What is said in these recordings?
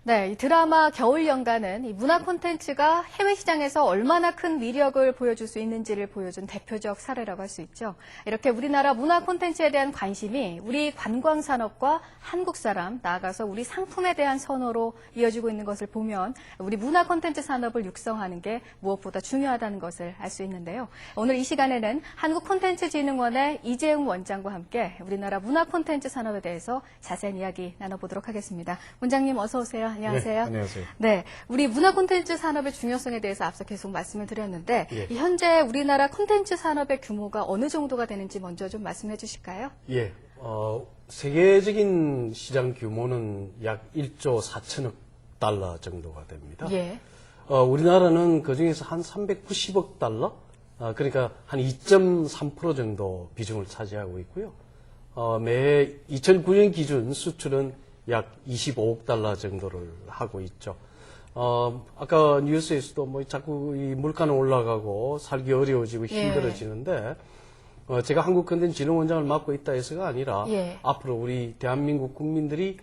네, 이 드라마 겨울연가는 이 문화 콘텐츠가 해외 시장에서 얼마나 큰 위력을 보여줄 수 있는지를 보여준 대표적 사례라고 할 수 있죠. 이렇게 우리나라 문화 콘텐츠에 대한 관심이 우리 관광 산업과 한국 사람, 나아가서 우리 상품에 대한 선호로 이어지고 있는 것을 보면 우리 문화 콘텐츠 산업을 육성하는 게 무엇보다 중요하다는 것을 알 수 있는데요. 오늘 이 시간에는 한국콘텐츠진흥원의 이재웅 원장과 함께 우리나라 문화 콘텐츠 산업에 대해서 자세한 이야기 나눠보도록 하겠습니다. 원장님 어서 오세요. 안녕하세요. 네, 안녕하세요. 네, 우리 문화 콘텐츠 산업의 중요성에 대해서 앞서 계속 말씀을 드렸는데 예. 현재 우리나라 콘텐츠 산업의 규모가 어느 정도가 되는지 먼저 좀 말씀해 주실까요? 예, 세계적인 시장 규모는 약 1조 4천억 달러 정도가 됩니다. 예. 우리나라는 그중에서 한 390억 달러, 그러니까 한 2.3% 정도 비중을 차지하고 있고요. 매해 2009년 기준 수출은 약 25억 달러 정도를 하고 있죠. 아까 뉴스에서도 뭐 자꾸 이 물가는 올라가고 살기 어려워지고 힘들어지는데, 제가 한국컨텐츠진흥원장을 맡고 있다 해서가 아니라, 예. 앞으로 우리 대한민국 국민들이,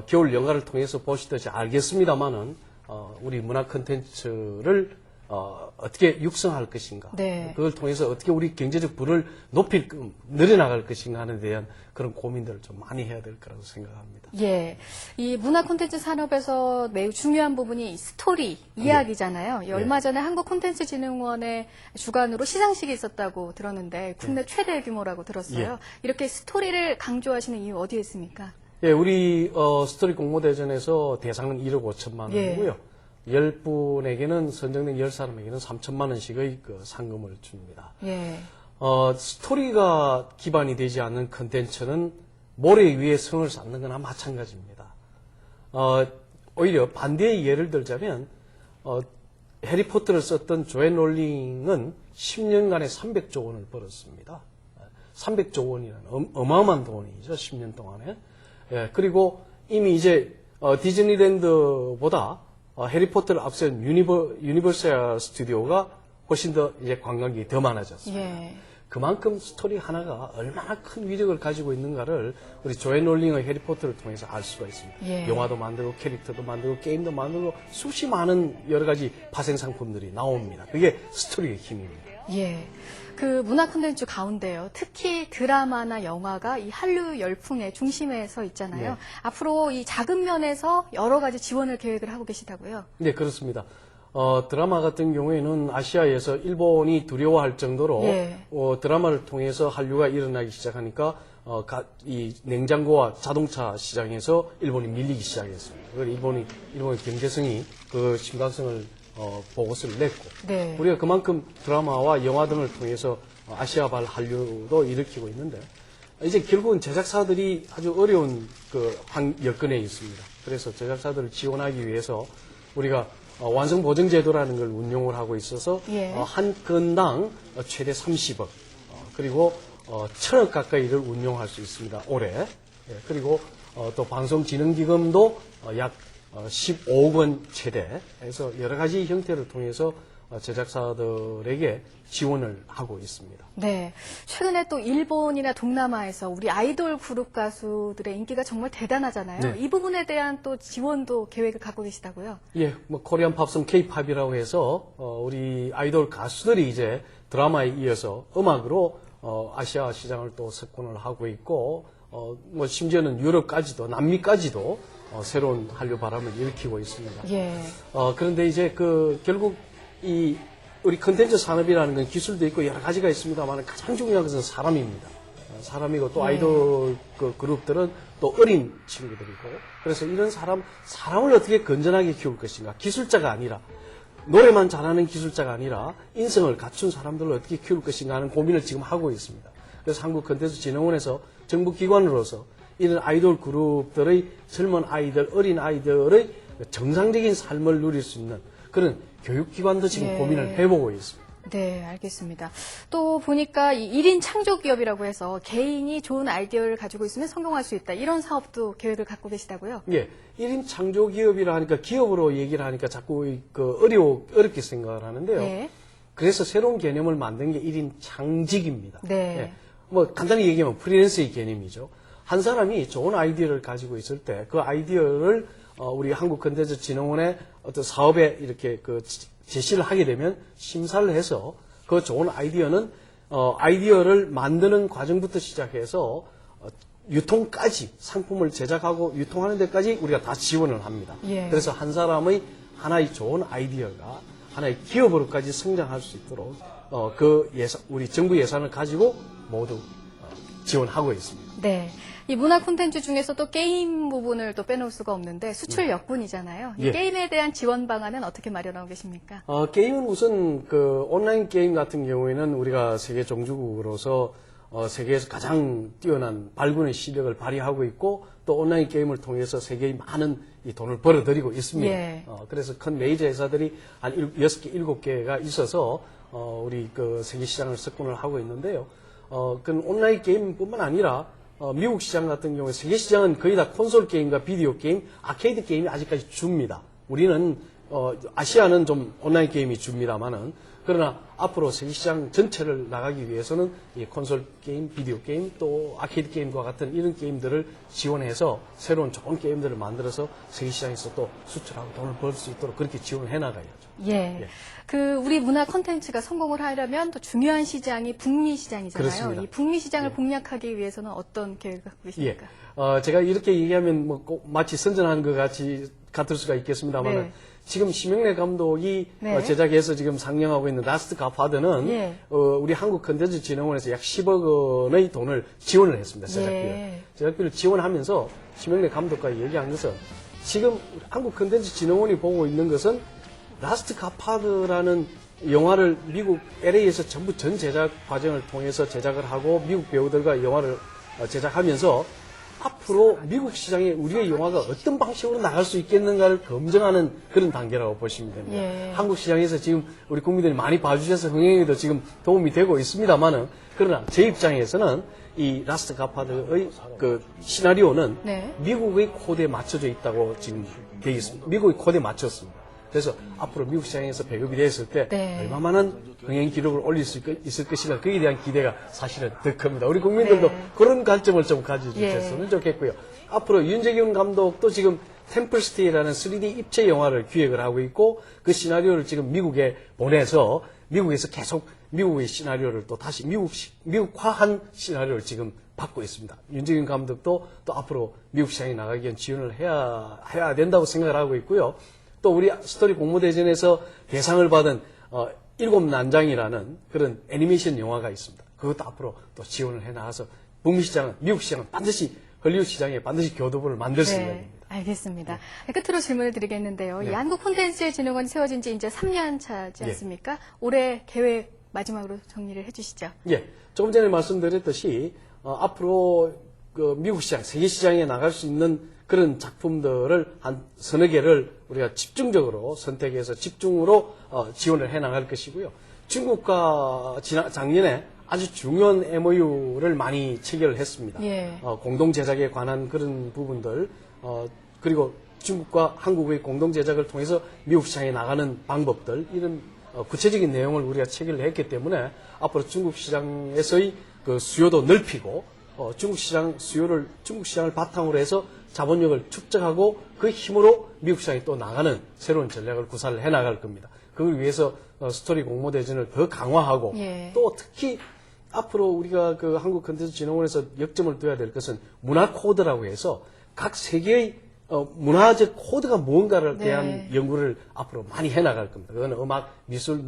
겨울 연가를 통해서 보시듯이 알겠습니다만은, 우리 문화 컨텐츠를 어떻게 육성할 것인가, 네. 그걸 통해서 어떻게 우리 경제적 부를 늘려나갈 것인가 하는 데 대한 그런 고민들을 좀 많이 해야 될 거라고 생각합니다. 예. 이 문화 콘텐츠 산업에서 매우 중요한 부분이 스토리, 이야기잖아요. 예. 얼마 전에 한국콘텐츠진흥원의 주관으로 시상식이 있었다고 들었는데 국내 최대 규모라고 들었어요. 예. 이렇게 스토리를 강조하시는 이유 어디에 있습니까? 예, 우리 스토리 공모대전에서 대상은 1억 5천만 예. 원이고요. 10분에게는 선정된 10사람에게는 3천만 원씩의 그 상금을 줍니다. 예. 스토리가 기반이 되지 않는 컨텐츠는 모래 위에 성을 쌓는 거나 마찬가지입니다. 오히려 반대의 예를 들자면 해리포터를 썼던 조앤 롤링은 10년간에 300조 원을 벌었습니다. 300조 원이라는 어마어마한 돈이죠. 10년 동안에. 예, 그리고 이미 이제 디즈니랜드보다 해리포터를 앞선 유니버설 스튜디오가 훨씬 더 이제 관광객이 더 많아졌습니다. 예. 그만큼 스토리 하나가 얼마나 큰 위력을 가지고 있는가를 우리 조앤 롤링의 해리포터를 통해서 알 수가 있습니다. 예. 영화도 만들고 캐릭터도 만들고 게임도 만들고 수시 많은 여러 가지 파생 상품들이 나옵니다. 그게 스토리의 힘입니다. 예. 그 문화 콘텐츠 가운데요. 특히 드라마나 영화가 이 한류 열풍의 중심에 서 있잖아요. 네. 앞으로 이 작은 면에서 여러 가지 지원을 계획을 하고 계시다고요? 네, 그렇습니다. 드라마 같은 경우에는 아시아에서 일본이 두려워할 정도로 예. 드라마를 통해서 한류가 일어나기 시작하니까 이 냉장고와 자동차 시장에서 일본이 밀리기 시작했습니다. 그래서 일본의 경제성이 그 심각성을 보고서를 냈고, 네. 우리가 그만큼 드라마와 영화 등을 통해서 아시아발 한류도 일으키고 있는데, 이제 결국은 제작사들이 아주 어려운 여건에 있습니다. 그래서 제작사들을 지원하기 위해서 우리가 완성보증제도라는 걸 운용을 하고 있어서, 예. 한 건당 최대 30억, 그리고 1,000억 가까이를 운용할 수 있습니다. 올해. 예, 그리고 또 방송진흥기금도 약 15억 원 최대 해서 여러 가지 형태를 통해서 제작사들에게 지원을 하고 있습니다. 네. 최근에 또 일본이나 동남아에서 우리 아이돌 그룹 가수들의 인기가 정말 대단하잖아요. 네. 이 부분에 대한 또 지원도 계획을 갖고 계시다고요? 예, 뭐 코리안 팝송 K-팝이라고 해서 우리 아이돌 가수들이 이제 드라마에 이어서 음악으로 아시아 시장을 또 석권을 하고 있고, 뭐 심지어는 유럽까지도 남미까지도 새로운 한류 바람을 일으키고 있습니다. 예. 그런데 이제 결국 우리 컨텐츠 산업이라는 건 기술도 있고 여러 가지가 있습니다만 가장 중요한 것은 사람입니다. 사람이고 또 아이돌 그룹들은 또 어린 친구들이고, 그래서 이런 사람을 어떻게 건전하게 키울 것인가, 기술자가 아니라 노래만 잘하는 기술자가 아니라 인성을 갖춘 사람들을 어떻게 키울 것인가 하는 고민을 지금 하고 있습니다. 그래서 한국컨텐츠진흥원에서 정부기관으로서 이런 아이돌 그룹들의 젊은 아이들, 어린 아이들의 정상적인 삶을 누릴 수 있는 그런 교육기관도 지금 예. 고민을 해보고 있습니다. 네, 알겠습니다. 또 보니까 이 1인 창조기업이라고 해서 개인이 좋은 아이디어를 가지고 있으면 성공할 수 있다. 이런 사업도 계획을 갖고 계시다고요? 예. 1인 창조기업이라 하니까 기업으로 얘기를 하니까 자꾸 어렵게 생각을 하는데요. 네. 그래서 새로운 개념을 만든 게 1인 창직입니다. 네. 예. 뭐 간단히 얘기하면 프리랜서의 개념이죠. 한 사람이 좋은 아이디어를 가지고 있을 때 그 아이디어를 우리 한국컨텐츠진흥원의 어떤 사업에 이렇게 그 제시를 하게 되면 심사를 해서 그 좋은 아이디어는 아이디어를 만드는 과정부터 시작해서 유통까지 상품을 제작하고 유통하는 데까지 우리가 다 지원을 합니다. 예. 그래서 한 사람의 하나의 좋은 아이디어가 하나의 기업으로까지 성장할 수 있도록 그 예산, 우리 정부 예산을 가지고 모두 지원하고 있습니다. 네. 이 문화 콘텐츠 중에서도 게임 부분을 또 빼놓을 수가 없는데 수출 역군이잖아요. 이 예. 게임에 대한 지원 방안은 어떻게 마련하고 계십니까? 게임은 우선 그 온라인 게임 같은 경우에는 우리가 세계 종주국으로서 세계에서 가장 뛰어난 발군의 실력을 발휘하고 있고 또 온라인 게임을 통해서 세계에 많은 이 돈을 벌어들이고 있습니다. 예. 그래서 큰 메이저 회사들이 한 6개, 7개가 있어서 우리 그 세계 시장을 석권을 하고 있는데요. 그 온라인 게임뿐만 아니라 미국 시장 같은 경우에 세계 시장은 거의 다 콘솔 게임과 비디오 게임, 아케이드 게임이 아직까지 줍니다. 우리는 아시아는 좀 온라인 게임이 줍니다만은 그러나 앞으로 세계 시장 전체를 나가기 위해서는 이 콘솔 게임, 비디오 게임, 또 아케이드 게임과 같은 이런 게임들을 지원해서 새로운 좋은 게임들을 만들어서 세계 시장에서 또 수출하고 돈을 벌 수 있도록 그렇게 지원을 해나가야죠. 예. 그 우리 문화 콘텐츠가 성공을 하려면 또 중요한 시장이 북미 시장이잖아요. 그렇습니다. 이 북미 시장을 공략하기 위해서는 어떤 계획을 갖고 계십니까? 제가 이렇게 얘기하면 뭐 꼭 마치 선전하는 것 같을 수가 있겠습니다만 네. 지금 심영래 감독이 네. 제작해서 지금 상영하고 있는 라스트 가파드는 예. 우리 한국컨텐츠진흥원에서 약 10억 원의 돈을 지원을 했습니다. 제작비를. 예. 제작비를 지원하면서 심영래 감독과 얘기한 것은 지금 한국컨텐츠진흥원이 보고 있는 것은 라스트 가파드라는 영화를 미국 LA에서 전부 전 제작 과정을 통해서 제작을 하고 미국 배우들과 영화를 제작하면서 앞으로 미국 시장에 우리의 영화가 어떤 방식으로 나갈 수 있겠는가를 검증하는 그런 단계라고 보시면 됩니다. 예. 한국 시장에서 지금 우리 국민들이 많이 봐주셔서 흥행에도 지금 도움이 되고 있습니다만은 그러나 제 입장에서는 이 라스트 가파드의 그 시나리오는 네. 미국의 코드에 맞춰져 있다고 지금 되어 있습니다. 미국의 코드에 맞췄습니다. 그래서 앞으로 미국 시장에서 배급이 됐을 때 네. 얼마만한 흥행 기록을 올릴 수 있을 것인가 거기에 대한 기대가 사실은 더 큽니다. 우리 국민들도 네. 그런 관점을 좀 가져주셨으면 예. 좋겠고요. 앞으로 윤재균 감독도 지금 템플스테이라는 3D 입체 영화를 기획을 하고 있고 그 시나리오를 지금 미국에 보내서 미국에서 계속 미국의 시나리오를 또 다시 미국화한 시나리오를 지금 받고 있습니다. 윤재균 감독도 또 앞으로 미국 시장에 나가기 위한 지원을 해야 된다고 생각을 하고 있고요. 또 우리 스토리 공모대전에서 대상을 받은 일곱 난장이라는 그런 애니메이션 영화가 있습니다. 그것도 앞으로 또 지원을 해나가서 북미 시장은, 미국 시장은 반드시 헐리우드 시장에 반드시 교두보를 만들 생각입니다. 알겠습니다. 끝으로 질문을 드리겠는데요. 이 한국 콘텐츠의 진흥원이 세워진 지 이제 3년 차지 않습니까? 올해 계획 마지막으로 정리를 해주시죠. 예, 조금 전에 말씀드렸듯이 앞으로 그 미국 시장, 세계 시장에 나갈 수 있는 그런 작품들을 한 서너 개를 우리가 집중적으로 선택해서 집중으로 지원을 해나갈 것이고요. 중국과 작년에 아주 중요한 MOU를 많이 체결을 했습니다. 예. 공동 제작에 관한 그런 부분들 그리고 중국과 한국의 공동 제작을 통해서 미국 시장에 나가는 방법들 이런 구체적인 내용을 우리가 체결을 했기 때문에 앞으로 중국 시장에서의 그 수요도 넓히고 중국 시장을 바탕으로 해서 자본력을 축적하고 그 힘으로 미국 시장에 또 나가는 새로운 전략을 구사를 해나갈 겁니다. 그걸 위해서 스토리 공모대전을 더 강화하고 예. 또 특히 앞으로 우리가 그 한국컨텐츠진흥원에서 역점을 둬야 될 것은 문화 코드라고 해서 각 세계의 문화적 코드가 무언가를 대한 연구를 앞으로 많이 해나갈 겁니다. 그거는 음악, 미술,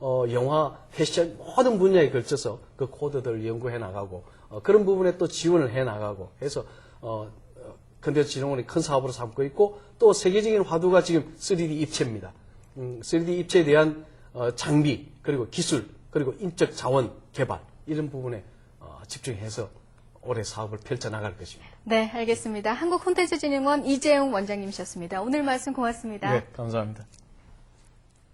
영화, 패션 모든 분야에 걸쳐서 그 코드들을 연구해 나가고 그런 부분에 또 지원을 해 나가고 해서 컨텐츠진흥원이 큰 사업으로 삼고 있고 또 세계적인 화두가 지금 3D 입체입니다. 3D 입체에 대한 장비 그리고 기술 그리고 인적 자원 개발 이런 부분에 집중해서 올해 사업을 펼쳐나갈 것입니다. 네, 알겠습니다. 한국콘텐츠진흥원 이재용 원장님이셨습니다. 오늘 말씀 고맙습니다. 네, 감사합니다.